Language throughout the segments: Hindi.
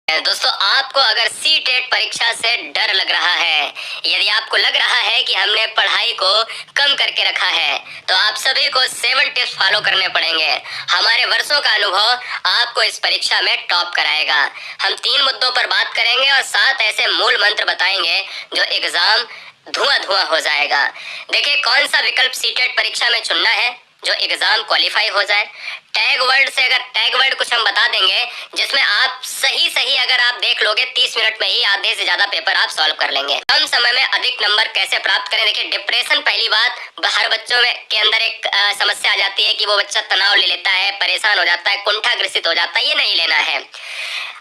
दोस्तों, आपको अगर सी टेट परीक्षा से डर लग रहा है, यदि आपको लग रहा है कि हमने पढ़ाई को कम करके रखा है, तो आप सभी को 7 टिप्स फॉलो करने पड़ेंगे। हमारे वर्षों का अनुभव आपको इस परीक्षा में टॉप कराएगा। हम 3 मुद्दों पर बात करेंगे और 7 ऐसे मूल मंत्र बताएंगे जो एग्जाम धुआं धुआं हो जाएगा। देखिए, कौन सा विकल्प सी टेट परीक्षा में चुनना है जो एग्जाम क्वालिफाई हो जाए। टैग वर्ड से अगर टैग वर्ड कुछ हम बता देंगे जिसमें आप सही अगर आप देख लोगे 30 मिनट में ही आधे से ज्यादा पेपर आप सॉल्व कर लेंगे। कम समय में अधिक नंबर कैसे प्राप्त करें। देखिए, डिप्रेशन पहली बात, हर बच्चों में के अंदर एक समस्या आ जाती है कि वो बच्चा तनाव ले लेता है, परेशान हो जाता है, कुंठाग्रसित हो जाता है। ये नहीं लेना है।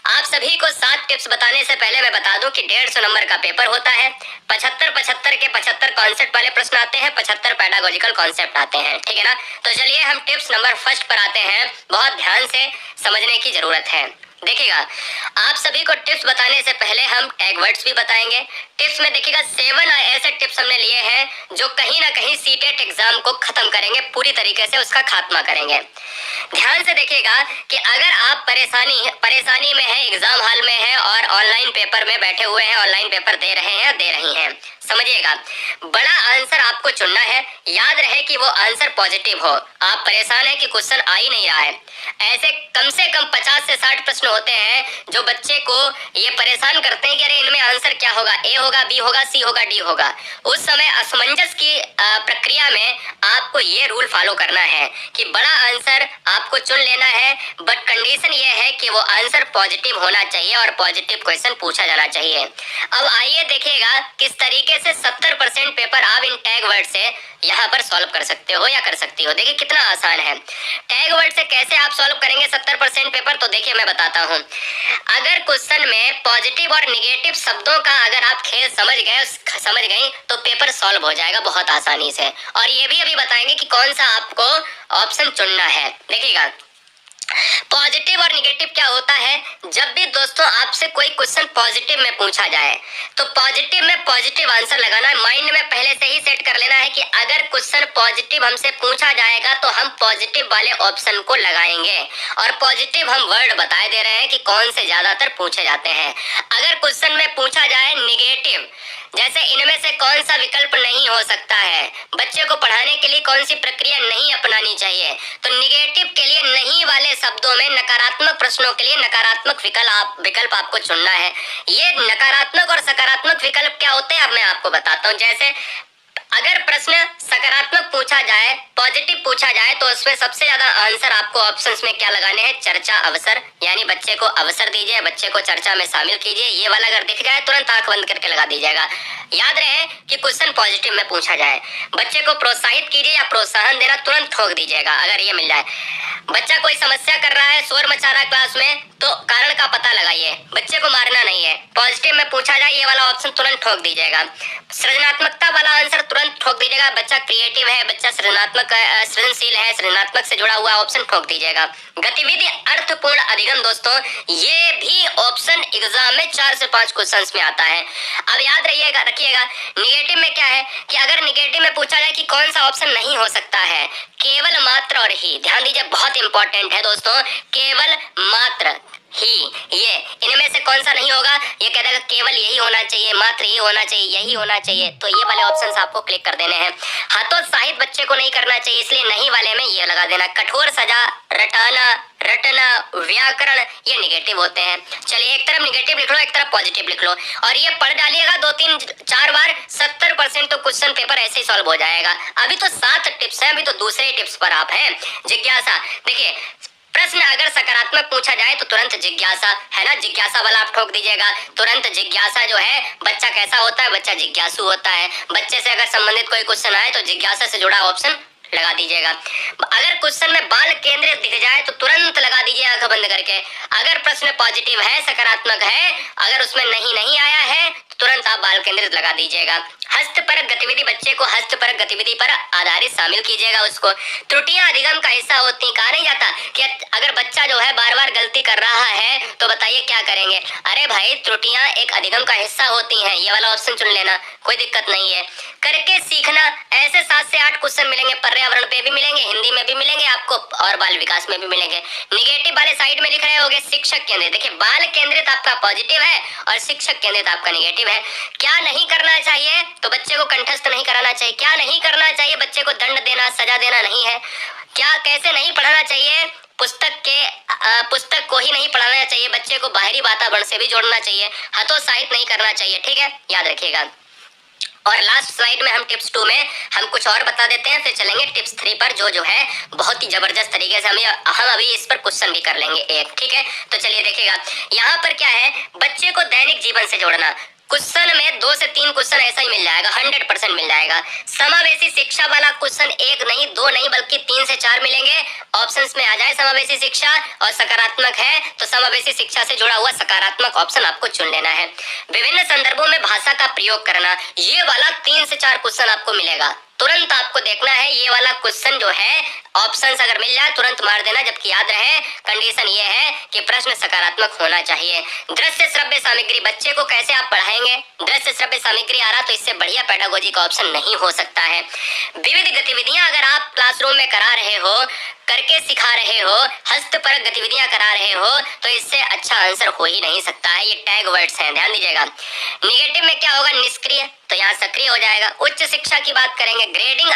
आप सभी को 7 टिप्स बताने से पहले मैं बता दूं कि 150 नंबर का पेपर होता है। 75 के 75 कॉन्सेप्ट वाले प्रश्न आते हैं, 75 पेडागोजिकल कॉन्सेप्ट आते हैं। ठीक है ना। तो चलिए हम टिप्स नंबर फर्स्ट पर आते हैं। बहुत ध्यान से समझने की जरूरत है। देखिएगा, आप सभी को टिप्स बताने से पहले हम टैग वर्ड्स भी बताएंगे। टिप्स में देखिएगा 7 ऐसे टिप्स हमने लिए हैं जो कहीं ना कहीं सीटेट एग्जाम को खत्म करेंगे, पूरी तरीके से उसका खात्मा करेंगे। ध्यान से देखिएगा कि अगर आप परेशानी में है, एग्जाम हॉल में है और ऑनलाइन पेपर में बैठे हुए हैं, ऑनलाइन पेपर दे रहे हैं, दे रही हैं, समझिएगा, बड़ा आंसर आपको चुनना है। याद रहे कि वो आंसर पॉजिटिव हो। आप परेशान है कि क्वेश्चन आ ही नहीं रहा है। ऐसे कम से कम 50 से 60 प्रश्न होते हैं जो बच्चे को ये परेशान करते हैं कि अरे इनमें आंसर क्या होगा, ए होगा, बी होगा, सी होगा, डी होगा। उस समय असमंजस की प्रक्रिया में आपको ये रूल फॉलो करना है कि बड़ा आंसर आपको चुन लेना है, बट कंडीशन ये है कि वो आंसर पॉजिटिव होना चाहिए और पॉजिटिव क्वेश्चन पूछा जाना चाहिए। अब आइए देखिएगा किस तरीके से 70% पेपर आप इन टैग वर्ड से यहाँ पर सॉल्व कर सकते हो या कर सकती हो। देखिए कितना आसान है। टैग वर्ड से कैसे आप सॉल्व करेंगे 70% पेपर, तो देखिए मैं बताता हूँ। अगर क्वेश्चन में पॉजिटिव और निगेटिव शब्दों का अगर आप खेल समझ गई तो पेपर सॉल्व हो जाएगा बहुत आसानी से। और ये भी अभी बताएंगे कि कौन सा आपको ऑप्शन चुनना है। देखिएगा, पॉजिटिव और निगेटिव क्या होता है। जब भी दोस्तों आपसे कोई क्वेश्चन पॉजिटिव में पूछा जाए तो पॉजिटिव में पॉजिटिव आंसर लगाना है। माइंड में पहले से ही सेट कर लेना है कि अगर क्वेश्चन पॉजिटिव हमसे पूछा जाएगा तो हम पॉजिटिव वाले ऑप्शन को लगाएंगे। और पॉजिटिव हम वर्ड बता दे रहे हैं कि कौन से ज्यादातर पूछे जाते हैं। अगर क्वेश्चन में पूछा जाए निगेटिव, जैसे इनमें से कौन सा विकल्प नहीं हो सकता है, बच्चे को पढ़ाने के लिए कौन सी प्रक्रिया नहीं अपनानी चाहिए, तो निगेटिव के लिए नहीं वाले शब्दों में नकारात्मक प्रश्नों के लिए नकारात्मक विकल्प आपको चुनना है। ये नकारात्मक और सकारात्मक विकल्प क्या होते हैं अब मैं आपको बताता हूँ। जैसे अगर प्रश्न सकारात्मक पूछा जाए, पॉजिटिव पूछा जाए, तो उसमें सबसे ज्यादा आंसर आपको ऑप्शंस में क्या लगाने हैं, चर्चा अवसर, यानी बच्चे को अवसर दीजिए, बच्चे को चर्चा में शामिल कीजिए। ये वाला अगर दिख जाए तुरंत आंख बंद करके लगा दीजिएगा। याद रहे कि क्वेश्चन पॉजिटिव में पूछा जाए, बच्चे को प्रोत्साहित कीजिए या प्रोत्साहन देना तुरंत ठोक दीजिएगा अगर ये मिल जाए। बच्चा कोई समस्या कर रहा है, शोर मचा रहा है क्लास में, तो कारण का पता लगाइए, बच्चे को मारना नहीं है। पॉजिटिव में पूछा जाए ये वाला ऑप्शन तुरंत ठोक दीजिएगा। सृजनात्मकता वाला आंसर तुरंत ठोक दीजिएगा। बच्चा क्रिएटिव है, बच्चा सृजनशील है, सृजनात्मक से जुड़ा हुआ ऑप्शन ठोक दीजिएगा। गतिविधि अर्थपूर्ण अधिगम, दोस्तों ये भी ऑप्शन एग्जाम में 4 से 5 क्वेश्चन में आता है। अब याद रखिएगा निगेटिव में क्या है कि अगर निगेटिव में पूछा जाए कि कौन सा ऑप्शन नहीं हो सकता है, केवल मात्र और ही, ध्यान दीजिए बहुत इंपॉर्टेंट है दोस्तों, केवल मात्र ही, ये इनमें से कौन सा नहीं होगा, ये कह देगा केवल यही होना चाहिए, मात्र ये होना चाहिए, यही होना चाहिए, तो ये वाले ऑप्शंस आपको क्लिक कर देने हैं। हतोत्साहित बच्चे को नहीं करना चाहिए, इसलिए नहीं वाले में ये लगा देना। कठोर सजा, रटना, व्याकरण, ये निगेटिव होते हैं। चलिए एक तरफ निगेटिव लिख लो, एक तरफ पॉजिटिव लिख लो और ये पढ़ डालिएगा 2-3-4 बार। 70% तो क्वेश्चन पेपर ऐसे ही सॉल्व हो जाएगा। अभी तो 7 टिप्स हैं, अभी तो दूसरे टिप्स पर आप हैं। जिज्ञासा, देखिए प्रश्न अगर सकारात्मक पूछा जाए तो तुरंत जिज्ञासा है ना, जिज्ञासा वाला आप ठोक दीजिएगा। तुरंत जिज्ञासा जो है, बच्चा कैसा होता है, बच्चा जिज्ञासु होता है। बच्चे से अगर संबंधित कोई क्वेश्चन आए तो जिज्ञासा से जुड़ा ऑप्शन लगा दीजिएगा। अगर क्वेश्चन में बाल केंद्रित दिख जाए तो तुरंत लगा दीजिए आंख बंद करके। अगर प्रश्न पॉजिटिव है, सकारात्मक है, अगर उसमें नहीं आया है तुरंत आप बाल केंद्रित लगा दीजिएगा। हस्तपरक गतिविधि, बच्चे को हस्तपरक गतिविधि पर आधारित शामिल कीजिएगा उसको। त्रुटियां अधिगम का हिस्सा होती, कहा नहीं जाता कि अगर बच्चा जो है बार बार गलती कर रहा है तो बताइए क्या करेंगे। अरे भाई, त्रुटियां एक अधिगम का हिस्सा होती हैं, ये वाला ऑप्शन चुन लेना, कोई दिक्कत नहीं है। करके सीखना, ऐसे 7 से 8 क्वेश्चन मिलेंगे, पर्यावरण पे भी मिलेंगे, हिंदी में भी मिलेंगे आपको और बाल विकास में भी मिलेंगे। निगेटिव वाले साइड में लिख रहे होगे शिक्षक केंद्रित। देखिए, बाल केंद्रित आपका पॉजिटिव है और शिक्षक केंद्रित आपका निगेटिव है। क्या नहीं करना चाहिए? तो बच्चे को कंठस्थ नहीं कराना चाहिए। क्या नहीं करना चाहिए? बच्चे को दंड देना, सजा देना नहीं है। क्या कैसे नहीं पढ़ाना चाहिए? पुस्तक को ही नहीं पढ़ाना चाहिए, बच्चे को बाहरी वातावरण से भी जोड़ना चाहिए, हतोत्साहित नहीं करना चाहिए। ठीक है, याद रखिएगा। और लास्ट स्लाइड में हम टिप्स 2 में हम कुछ और बता देते हैं, फिर चलेंगे टिप्स 3 पर, जो है बहुत ही जबरदस्त तरीके से हम अभी इस पर क्वेश्चन भी कर लेंगे एक। ठीक है, तो चलिए देखिएगा, यहाँ पर क्या है, बच्चे को दैनिक जीवन से जोड़ना। क्वेश्चन में 2 से 3 क्वेश्चन ऐसा ही मिल जाएगा, 100% मिल जाएगा। समावेशी शिक्षा वाला क्वेश्चन 1 नहीं 2 नहीं बल्कि 3 से 4 मिलेंगे। ऑप्शंस में आ जाए समावेशी शिक्षा और सकारात्मक है तो समावेशी शिक्षा से जुड़ा हुआ सकारात्मक ऑप्शन आपको चुन लेना है। विभिन्न संदर्भों में भाषा का प्रयोग करना, ये वाला 3 से 4 क्वेश्चन आपको मिलेगा। तुरंत आपको देखना है ये वाला क्वेश्चन जो है, ऑप्शंस अगर मिल जाए तुरंत मार देना, जबकि याद रहे कंडीशन ये है कि प्रश्न सकारात्मक होना चाहिए। दृश्य श्रव्य सामग्री, बच्चे को कैसे आप पढ़ाएंगे? दृश्य श्रव्य सामग्री आ रहा तो इससे बढ़िया पेडागोजी का ऑप्शन नहीं हो सकता है। विविध गतिविधियां अगर आप क्लासरूम में करा रहे हो, करके सिखा रहे हो, हस्तपरक गतिविधियां करा रहे हो, तो इससे अच्छा आंसर हो ही नहीं सकता है। ये टैग वर्ड्स हैं, ध्यान दीजिएगा। निगेटिव में क्या होगा? निष्क्रिय, तो यहाँ सक्रिय हो जाएगा। उच्च शिक्षा की बात करेंगे, ग्रेडिंग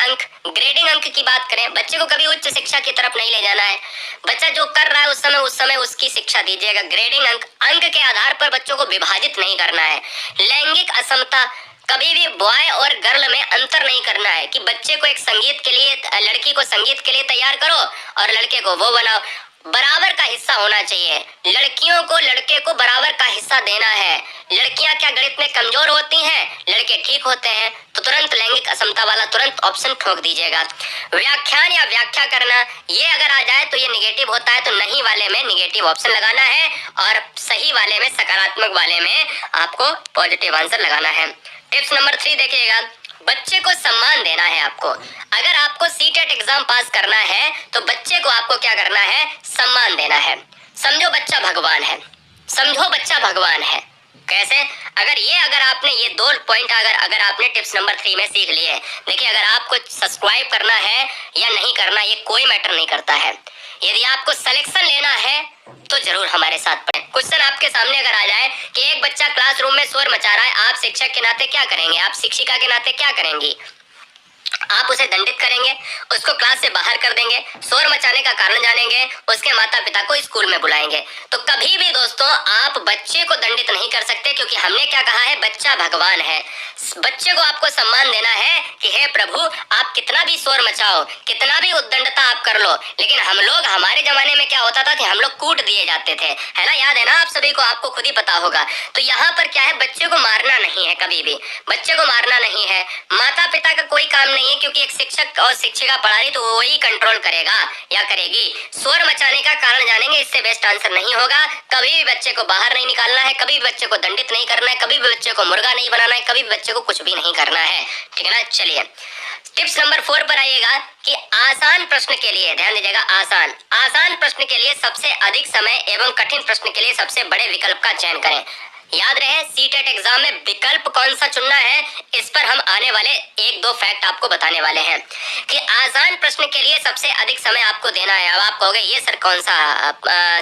अंक की बात करें, बच्चे को कभी उच्च शिक्षा की तरफ नहीं ले जाना है। बच्चा जो कर रहा है उस समय उसकी शिक्षा दीजिएगा। ग्रेडिंग अंक के आधार पर बच्चों को विभाजित नहीं करना है। लैंगिक असमता, कभी भी बॉय और गर्ल में अंतर नहीं करना है कि बच्चे को एक संगीत के लिए, लड़की को संगीत के लिए तैयार करो और लड़के को वो बनाओ। बराबर का हिस्सा होना चाहिए, लड़कियों को लड़के को बराबर का हिस्सा देना है। लड़कियां क्या गणित में कमजोर होती हैं, लड़के ठीक होते हैं, तो तुरंत लैंगिक असमता वाला तुरंत ऑप्शन ठोक दीजिएगा। व्याख्यान या व्याख्या करना, ये अगर आ जाए तो ये निगेटिव होता है, तो नहीं वाले में निगेटिव ऑप्शन लगाना है और सही वाले में, सकारात्मक वाले में आपको पॉजिटिव आंसर लगाना है। टिप्स नंबर 3 देखिएगा, बच्चे को सम्मान देना है आपको। अगर आपको सीटेट एग्जाम पास करना है तो बच्चे को आपको क्या करना है? सम्मान देना है। समझो बच्चा भगवान है, समझो बच्चा भगवान है। कैसे? अगर आपने ये 2 पॉइंट अगर आपने टिप्स नंबर 3 में सीख लिए, देखिए अगर आपको सब्सक्राइब करना है या नहीं करना ये कोई मैटर नहीं करता है। यदि आपको सिलेक्शन लेना है तो जरूर हमारे साथ पढ़ें। क्वेश्चन आपके सामने अगर आ जाए कि एक बच्चा क्लासरूम में शोर मचा रहा है, आप शिक्षक के नाते क्या करेंगे? आप शिक्षिका के नाते क्या करेंगी? आप उसे दंडित करेंगे, उसको क्लास से बाहर कर देंगे, शोर मचाने का कारण जानेंगे, उसके माता पिता को स्कूल में बुलाएंगे। तो कभी भी दोस्तों आप बच्चे को दंडित नहीं कर सकते, क्योंकि हमने क्या कहा है? बच्चा भगवान है। बच्चे को आपको सम्मान देना है कि हे प्रभु, आप कितना भी शोर मचाओ, कितना भी उद्दंडता आप कर लो, लेकिन हम लोग, हमारे जमाने में क्या होता था कि हम लोग कूट दिए जाते थे, है ना? याद है ना आप सभी को? आपको खुद ही पता होगा। तो यहाँ पर क्या है? बच्चे को मारना नहीं है, कभी भी बच्चे को मारना नहीं है। माता पिता का कोई काम नहीं है, क्योंकि एक शिक्षक और शिक्षिका पढ़ा रही तो वही कंट्रोल करेगा या करेगी। शोर मचाने का कारण जानेंगे, इससे बेस्ट आंसर नहीं होगा। कभी भी बच्चे को बाहर नहीं निकालना है, कभी भी बच्चे को दंडित नहीं करना है, कभी भी बच्चे को मुर्गा नहीं बनाना है, कभी भी बच्चे को कुछ भी नहीं करना है। ठीक है ना? चलिए टिप्स नंबर 4 पर आइएगा कि आसान प्रश्न के लिए ध्यान दीजिएगा। आसान प्रश्न के लिए सबसे अधिक समय एवं कठिन प्रश्न के लिए सबसे बड़े विकल्प का चयन करें। याद रहे सीटेट एग्जाम में विकल्प कौन सा चुनना है, इस पर हम आने वाले 1-2 फैक्ट आपको बताने वाले हैं कि आसान प्रश्न के लिए सबसे अधिक समय आपको देना है। अब आप कहोगे ये सर कौन सा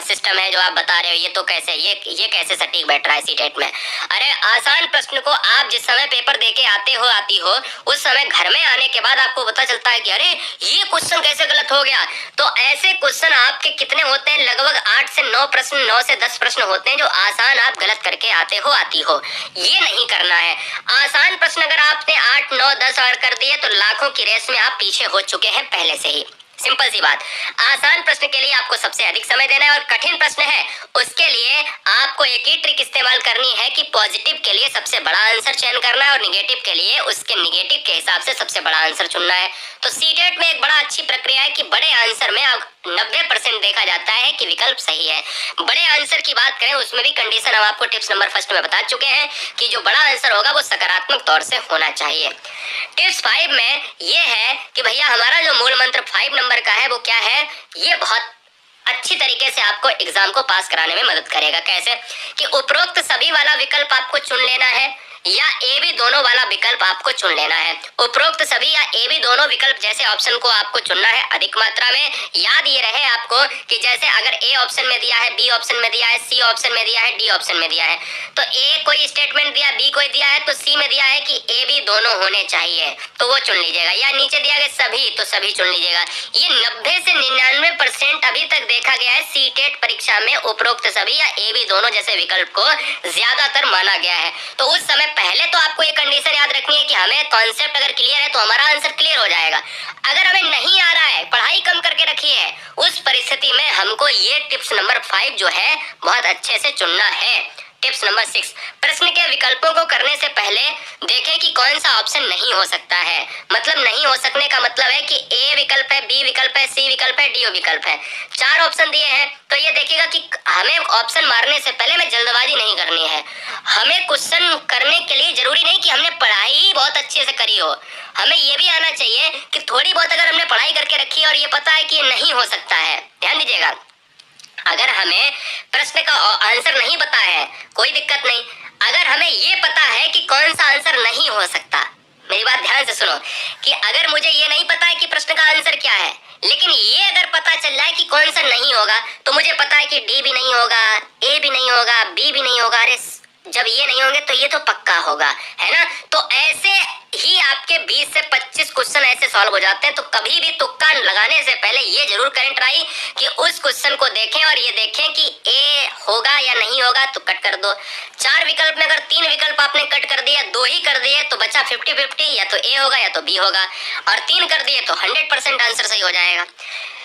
सिस्टम है जो आप बता रहे हो, ये तो कैसे, ये कैसे सटीक बैठ रहा है सीटेट में? अरे आसान प्रश्न को आप जिस समय पेपर देके आते हो, आती हो, उस समय घर में आने के बाद आपको पता चलता है कि अरे ये क्वेश्चन कैसे गलत हो गया। तो ऐसे क्वेश्चन आपके कितने होते हैं? लगभग 8 से 9 प्रश्न, 9 से 10 प्रश्न होते हैं जो आसान आप गलत करके आते हो, आती हो। ये नहीं करना है। आसान प्रश्न अगर आपने 8, 9, 10 और कर दिए तो लाखों की रेस में आप पीछे हो चुके हैं पहले से ही। सिंपल सी बात। आसान प्रश्न के लिए आपको सबसे अधिक समय देना है और कठिन प्रश्न है उसके लिए आपको एक ही ट्रिक इस्तेमाल करनी है कि पॉजिटिव के लिए सबसे बड़ा आंसर चयन करना है और निगेटिव के लिए उसके निगेटिव के हिसाब से सबसे बड़ा आंसर चुनना है। तो सीटेट में एक बड़ा अच्छी प्रक्रिया है कि बड़े आंसर में 90% देखा जाता है कि विकल्प सही है। बड़े आंसर की बात करें उसमें भी कंडीशन हम आपको टिप्स नंबर फर्स्ट में बता चुके हैं कि जो बड़ा आंसर होगा वो सकारात्मक तौर से होना चाहिए। टिप्स 5 में ये है कि भैया हमारा जो मूल मंत्र 5 नंबर का है वो क्या है, ये बहुत अच्छी तरीके से आपको एग्जाम को पास कराने में मदद करेगा। कैसे कि उपरोक्त सभी वाला विकल्प आपको चुन लेना है या ए बी दोनों वाला विकल्प आपको चुन लेना है। उपरोक्त सभी या ए बी दोनों विकल्प जैसे ऑप्शन को आपको चुनना है अधिक मात्रा में। याद ये रहे आपको कि जैसे अगर ए ऑप्शन में दिया है, बी ऑप्शन में दिया है, सी ऑप्शन में दिया है, डी ऑप्शन में दिया है, तो ए कोई स्टेटमेंट दिया, बी कोई दिया है, तो सी में दिया है कि ए बी दोनों होने चाहिए तो वो चुन लीजिएगा, या नीचे दिया गया सभी तो सभी चुन लीजिएगा। ये 90 से 99% अभी तक देखा गया है सीटेट परीक्षा में उपरोक्त सभी या ए बी दोनों जैसे विकल्प को ज्यादातर माना गया है। तो उस समय पहले तो आपको ये कंडीशन याद रखनी है कि हमें कॉन्सेप्ट अगर क्लियर है तो हमारा आंसर क्लियर हो जाएगा। अगर हमें नहीं आ रहा है, पढ़ाई कम करके रखी है, उस परिस्थिति में हमको ये टिप्स नंबर 5 जो है बहुत अच्छे से चुनना है। टिप्स नंबर 6, प्रश्न के विकल्पों को करने से पहले देखें कि कौन सा ऑप्शन नहीं हो सकता है। मतलब नहीं हो सकने का मतलब है कि ए विकल्प है, बी विकल्प है, सी विकल्प है, डी विकल्प है, 4 ऑप्शन दिए हैं तो ये देखिएगा कि हमें ऑप्शन मारने से पहले हमें जल्दबाजी नहीं करनी है। हमें क्वेश्चन करने के लिए जरूरी नहीं कि हमने पढ़ाई बहुत अच्छे से करी हो, हमें ये भी आना चाहिए कि थोड़ी बहुत अगर हमने पढ़ाई करके रखी है और ये पता है कि ये नहीं हो सकता है। ध्यान दीजिएगा, अगर हमें प्रश्न का आंसर नहीं पता है कोई दिक्कत नहीं, अगर हमें ये पता है कि कौन सा आंसर नहीं हो सकता, मेरी बात ध्यान से सुनो, कि अगर मुझे ये नहीं पता है कि प्रश्न का आंसर क्या है, लेकिन ये अगर पता चल जाए कि कौन सा नहीं होगा, तो मुझे पता है कि डी भी नहीं होगा, ए भी नहीं होगा, बी भी नहीं होगा, अरे जब ये नहीं होंगे तो ये तो पक्का होगा, है ना। तो ऐसे ही आपके 20 से 25 क्वेश्चन ऐसे सॉल्व हो जाते हैं। तो कभी भी तुक्का लगाने से पहले ये जरूर करें ट्राई कि उस क्वेश्चन को देखें और ये देखें कि ए होगा या नहीं होगा तो कट कर दो। 4 विकल्प में अगर 3 विकल्प आपने कट कर दिया, 2 ही कर दिए तो बचा 50-50, या तो ए होगा या तो बी होगा, और 3 कर दिए तो 100% आंसर सही हो जाएगा।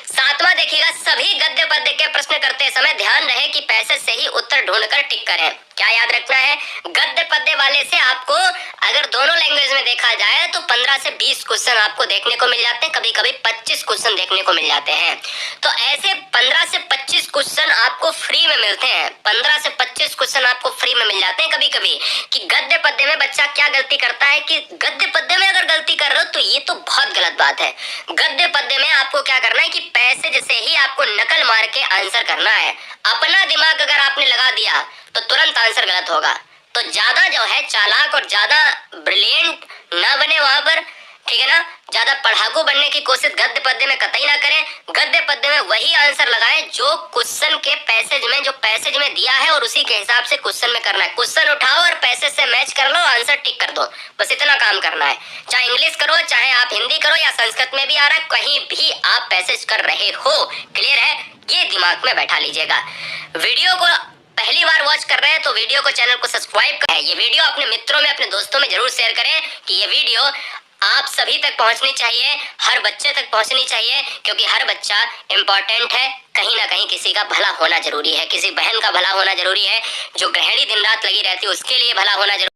7वां देखिएगा, सभी गद्य पद्य के प्रश्न करते समय ध्यान रहे कि पैसेज से ही उत्तर ढूंढकर टिक करें। क्या याद रखना है, गद्य पद्य वाले से आपको अगर दोनों लैंग्वेज में देखा जाए तो 15 से 20 क्वेश्चन आपको देखने को मिल जाते हैं, कभी कभी 25 क्वेश्चन देखने को मिल जाते हैं। तो ऐसे 15 से 25 क्वेश्चन आपको फ्री में मिलते हैं, 15 से 25 क्वेश्चन आपको फ्री में मिल जाते हैं कभी कभी। कि गद्य पद्य में बच्चा क्या गलती करता है कि गद्य पद्य में अगर गलती कर रहे हो तो ये तो बहुत गलत बात है। गद्य पद्य में आपको क्या करना है कि पैसेज से ही आपको नकल मार के आंसर करना है। अपना दिमाग अगर आपने लगा दिया तो तुरंत आंसर गलत होगा। तो ज्यादा जो है चालाक और ज्यादा ब्रिलियंट ना बने वहां पर, ठीक है ना, ज्यादा पढ़ाकू बनने की कोशिश गद्य पद्य में कतई ना करें। गद्य पद्य में वही आंसर लगाएं जो क्वेश्चन के पैसेज में, जो पैसेज में दिया है और उसी के हिसाब से क्वेश्चन में करना है। क्वेश्चन उठाओ और पैसेज से मैच कर लो, आंसर टिक कर दो, बस इतना काम करना है। चाहे इंग्लिश करो, चाहे आप हिंदी करो या संस्कृत में भी आ रहा है, कहीं भी आप पैसेज कर रहे हो, क्लियर है, ये दिमाग में बैठा लीजिएगा। वीडियो को पहली बार वॉच कर रहे हैं तो वीडियो को, चैनल को सब्सक्राइब करें। ये वीडियो अपने मित्रों में, अपने दोस्तों में जरूर शेयर करें कि ये वीडियो आप सभी तक पहुंचनी चाहिए, हर बच्चे तक पहुंचनी चाहिए, क्योंकि हर बच्चा इम्पोर्टेंट है। कहीं ना कहीं किसी का भला होना जरूरी है, किसी बहन का भला होना जरूरी है, जो गृहिणी दिन रात लगी रहती है उसके लिए भला होना जरूरी